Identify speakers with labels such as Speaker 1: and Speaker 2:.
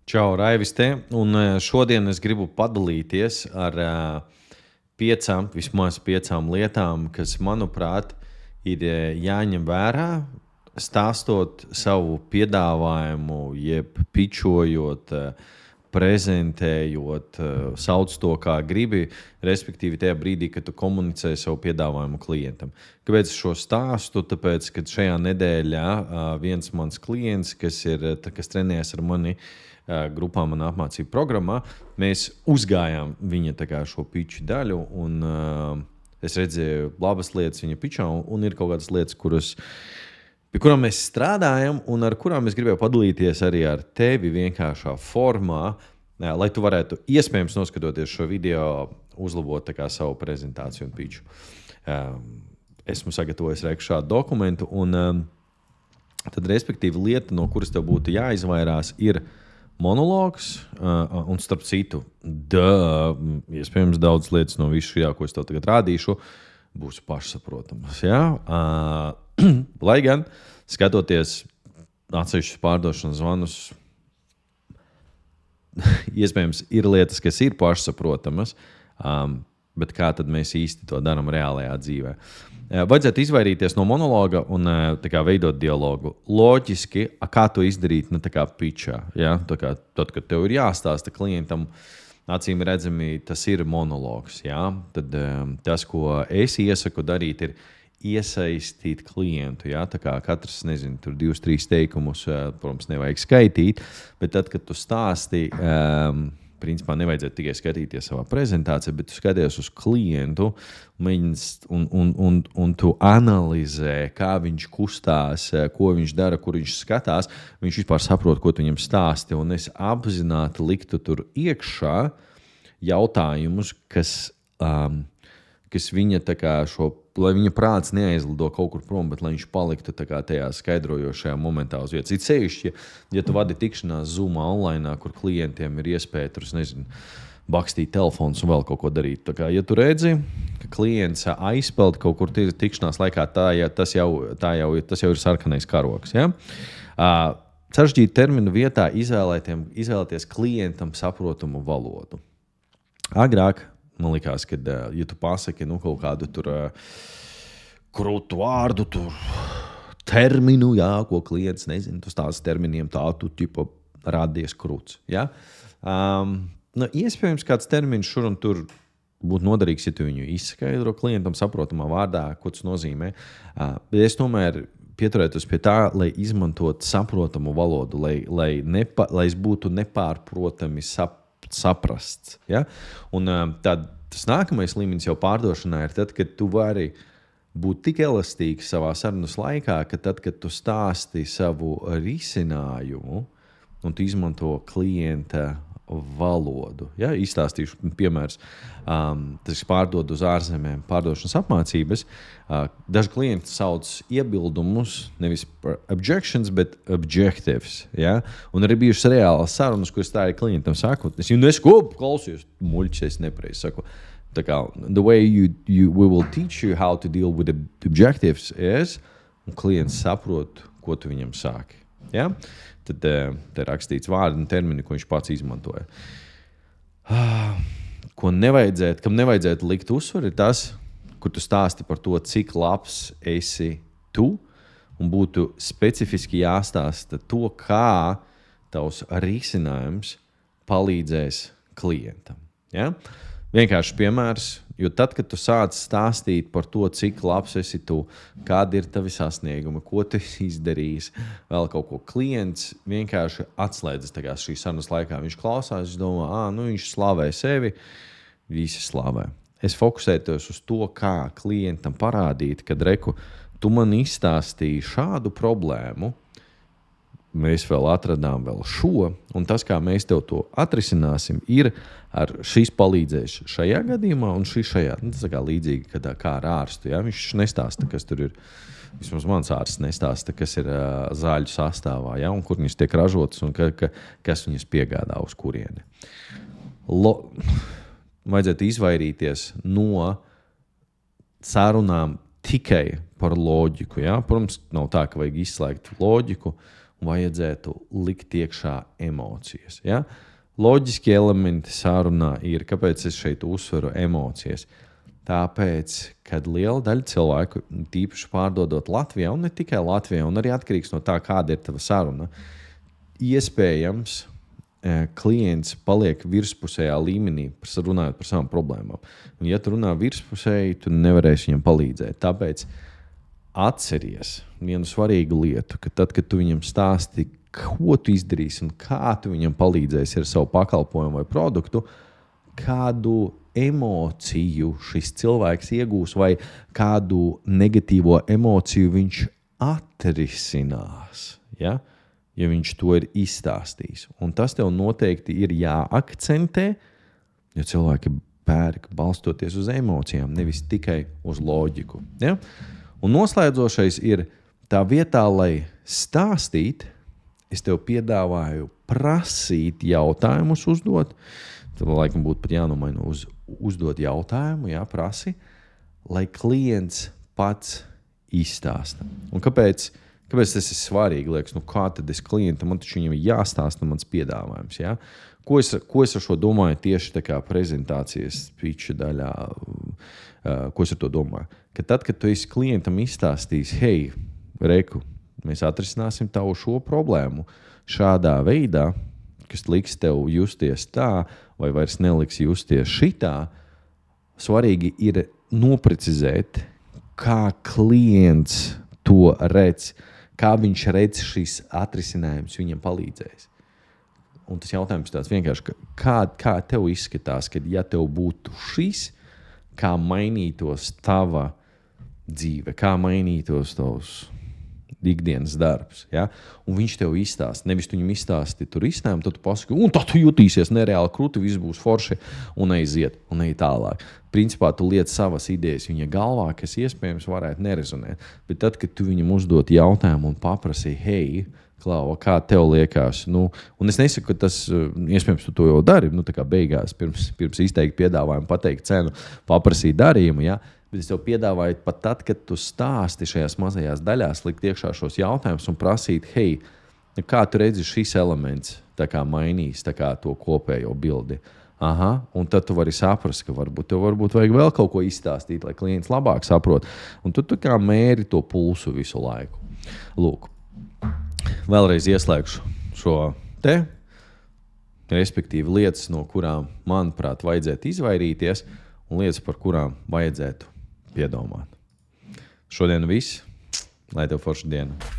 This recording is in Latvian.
Speaker 1: Čau, Raivis te, un šodien es gribu padalīties ar vismaz piecām lietām, kas, manuprāt, ir jāņem vērā, stāstot savu piedāvājumu, jeb pičojot, prezentējot, sauc to kā gribi, respektīvi tajā brīdī, kad tu komunicē savu piedāvājumu klientam. Kāpēc es šo stāstu? Tāpēc, ka šajā nedēļā viens mans klients, kas trenējas ar mani grupā manā apmācību programmā, mēs uzgājām viņa šo piču daļu, un es redzēju labas lietas viņa pičā, un ir kaut kādas lietas, pie kurām mēs strādājam, un ar kurām es gribēju padalīties arī ar tevi vienkāršā formā, lai tu varētu, iespējams, noskatoties šo video, uzlabot savu prezentāciju un piču. Esmu sagatavojis šādu dokumentu, un tad, respektīvi, lieta, no kuras tev būtu jāizvairās, ir monologs, un starp citu, iespējams, daudz lietas no visu šajā, ko es tev tagad rādīšu, būs pašsaprotamas. Ja? Lai gan, skatoties atsevišķus pārdošanas zvanus, iespējams, ir lietas, kas ir pašsaprotamas, bet kā tad mēs īsti to darām reālajā dzīvē? Vajadzētu izvairīties no monologa un veidot dialogu. Loģiski, kā to izdarīt, pičā. Ja? Tad, kad tev ir jāstāsta klientam, acīm redzami, tas ir monologs. Ja? Tad tas, ko es iesaku darīt, ir iesaistīt klientu. Ja? Tā kā katrs, nezinu, tur 2-3 teikumus, protams, nevajag skaitīt, bet tad, kad tu stāsti, principā nevajadzētu tikai skatīties savā prezentācijā, bet tu skaties uz klientu un tu analizē, kā viņš kustās, ko viņš dara, kur viņš skatās. Viņš vispār saprot, ko tu viņam stāsti. Un es apzināti liktu tur iekšā jautājumus, kas viņa lai viņa prāts neaizlido kaut kur prom, bet lai viņš paliktu tajā skaidrojošajā momentā uz vietas. It sevišķi, ja tu vadi tikšanās Zoomā online, kur klientiem ir iespēja tur, bakstīt telefons un vēl kaut ko darīt. Ja tu redzi, ka klients aizpeld kaut kur tikšanās laikā, tas jau ir sarkanais karoks. Ja? Sarežģītu terminu vietā izvēlēties klientam saprotamu valodu. Agrāk, man likās, ka, ja tu pasaki kaut kādu tur krūtu vārdu, terminu, jā, ko klients nezina, tu stāsti terminiem, tu rādies krūts. Ja? Iespējams, kāds termins šur un tur būtu noderīgs, ja tu viņu izskaidro klientam saprotamā vārdā, ko tas nozīmē. Bet es tomēr pieturētos pie tā, lai izmantot saprotamu valodu, lai es būtu nepārprotami saprasts. Ja? Un tas nākamais līmenis jau pārdošanā ir tad, kad tu vari būt tik elastīgs savā sarunas laikā, ka tad, kad tu stāsti savu risinājumu un tu izmanto klienta valodu. Ja? Izstāstīšu piemērs. Tas pārdod uz ārzemēm pārdošanas apmācības. Daži klienti sauc iebildumus nevis par objections, bet objectives. Ja? Un arī bijušas reālas sarunas, kuras tā ir klientam sakot. Es jau klausījos, muļķis, es nepareizi saku. The way we will teach you how to deal with the objectives is, un klients saprot, ko tu viņam sāki. Ja? Tad te rakstīts vārdi un termini, ko viņš pats izmantoja. Kam nevajadzētu likt uzsvaru, ir tas, kur tu stāsti par to, cik labs esi tu, un būtu specifiski jāstāsta to, kā tavs risinājums palīdzēs klientam. Ja? Vienkārši piemērs, jo tad, kad tu sāc stāstīt par to, cik labs esi tu, kādi ir tavi sasniegumi, ko tu izdarījis, vēl kaut ko, klients vienkārši atslēdzas šīs sarunas laikā. Viņš klausās, viņš domā, viņš slavē sevi, visi slavē. Es fokusētos uz to, kā klientam parādīt, kad tu man izstāstīji šādu problēmu, mēs vēl atradām šo, un tas, kā mēs tev to atrisināsim, ir ar šis palīdzēs šajā gadījumā un šis šajā. Tas kā līdzīgi, kā ar ārstu. Ja? Viņš nestāsta, kas tur ir. Vismaz mans ārsts nestāsta, kas ir zāļu sastāvā, ja? Un kur viņas tiek ražotas un kas viņas piegādā uz kurieni. Vajadzētu izvairīties no sarunām tikai par loģiku. Ja? Protams, nav tā, ka vajag izslēgt loģiku vajadzētu likt iekšā emocijas. Ja? Loģiski elementi sarunā ir, kāpēc es šeit uzsveru emocijas. Tāpēc, kad liela daļa cilvēku, tīpaši pārdodot Latvijā, un ne tikai Latvijā, un arī atkarīgs no tā, kāda ir tava saruna, iespējams, klients paliek virspusējā līmenī, runājot par savām problēmām. Un, ja tu runā virspusēji, tu nevarēsi viņam palīdzēt. Tāpēc atceries vienu svarīgu lietu, ka tad, kad tu viņam stāsti, ko tu izdarīsi un kā tu viņam palīdzēsi ar savu pakalpojumu vai produktu, kādu emociju šis cilvēks iegūs vai kādu negatīvo emociju viņš atrisinās. Ja? Ja viņš to ir izstāstījis. Un tas tev noteikti ir jāakcentē, jo cilvēki pērk balstoties uz emocijām, nevis tikai uz loģiku. Ja? Un noslēdzošais ir tā vietā, lai stāstīt, es tev piedāvāju prasīt jautājumus uzdot. Tad laikam būtu pat jānomaina uz uzdot jautājumu, jā, prasi, lai klients pats izstāsta. Un kāpēc tas ir svarīgi? Liekas, kā tad es klientam, man taču viņam jāstāsta mans piedāvājums. Ja? Ko es ar šo domāju tieši tā kā prezentācijas speecha daļā? Ko es ar to domāju? Ka tad, kad tu esi klientam izstāstījis, hei, Reku, mēs atrisināsim tavu šo problēmu šādā veidā, kas liks tev justies tā, vai vairs neliks justies šitā, svarīgi ir noprecizēt, kā klients to redz, kā viņš redz šīs atrisinājums viņam palīdzēs. Un tas jautājums tāds vienkārši, kā tev izskatās, kad ja tev būtu šis, kā mainītos tava dzīve, kā mainītos tavs ikdienas darbs. Ja? Un viņš tev izstāsta. Nevis tu viņam izstāsti tur izstājumu, tad tu pasaki, un tad tu jutīsies nereāli krūti, viss būs forši un aiziet un ej tālāk. Principā tu liec savas idejas viņa galvā, kas iespējams varētu nerezonēt. Bet tad, kad tu viņam uzdot jautājumu un paprasīji, hei, Klau, kā tev liekas? Un es nesaku, ka tas, iespējams, tu to jau dari, tā kā beigās, pirms izteikt piedāvājumu, pateikt cenu, paprasīt darījumu, ja? Bet es tev piedāvāju pat tad, kad tu stāsti šajās mazajās daļās, likt iekšā šos jautājumus un prasīt, hei, kā tu redzi šis elements tā kā mainīs tā kā to kopējo bildi? Aha, un tad tu vari saprast, ka varbūt vajag vēl kaut ko izstāstīt, lai klients labāk saprot. Un tu kā mēri to pulsu visu laiku. Lūk, vēlreiz ieslēgšu šo te, respektīvi lietas, no kurām, manuprāt, vajadzētu izvairīties un lietas, par kurām vajadzētu piedomāt. Šodien viss. Lai tev forša diena.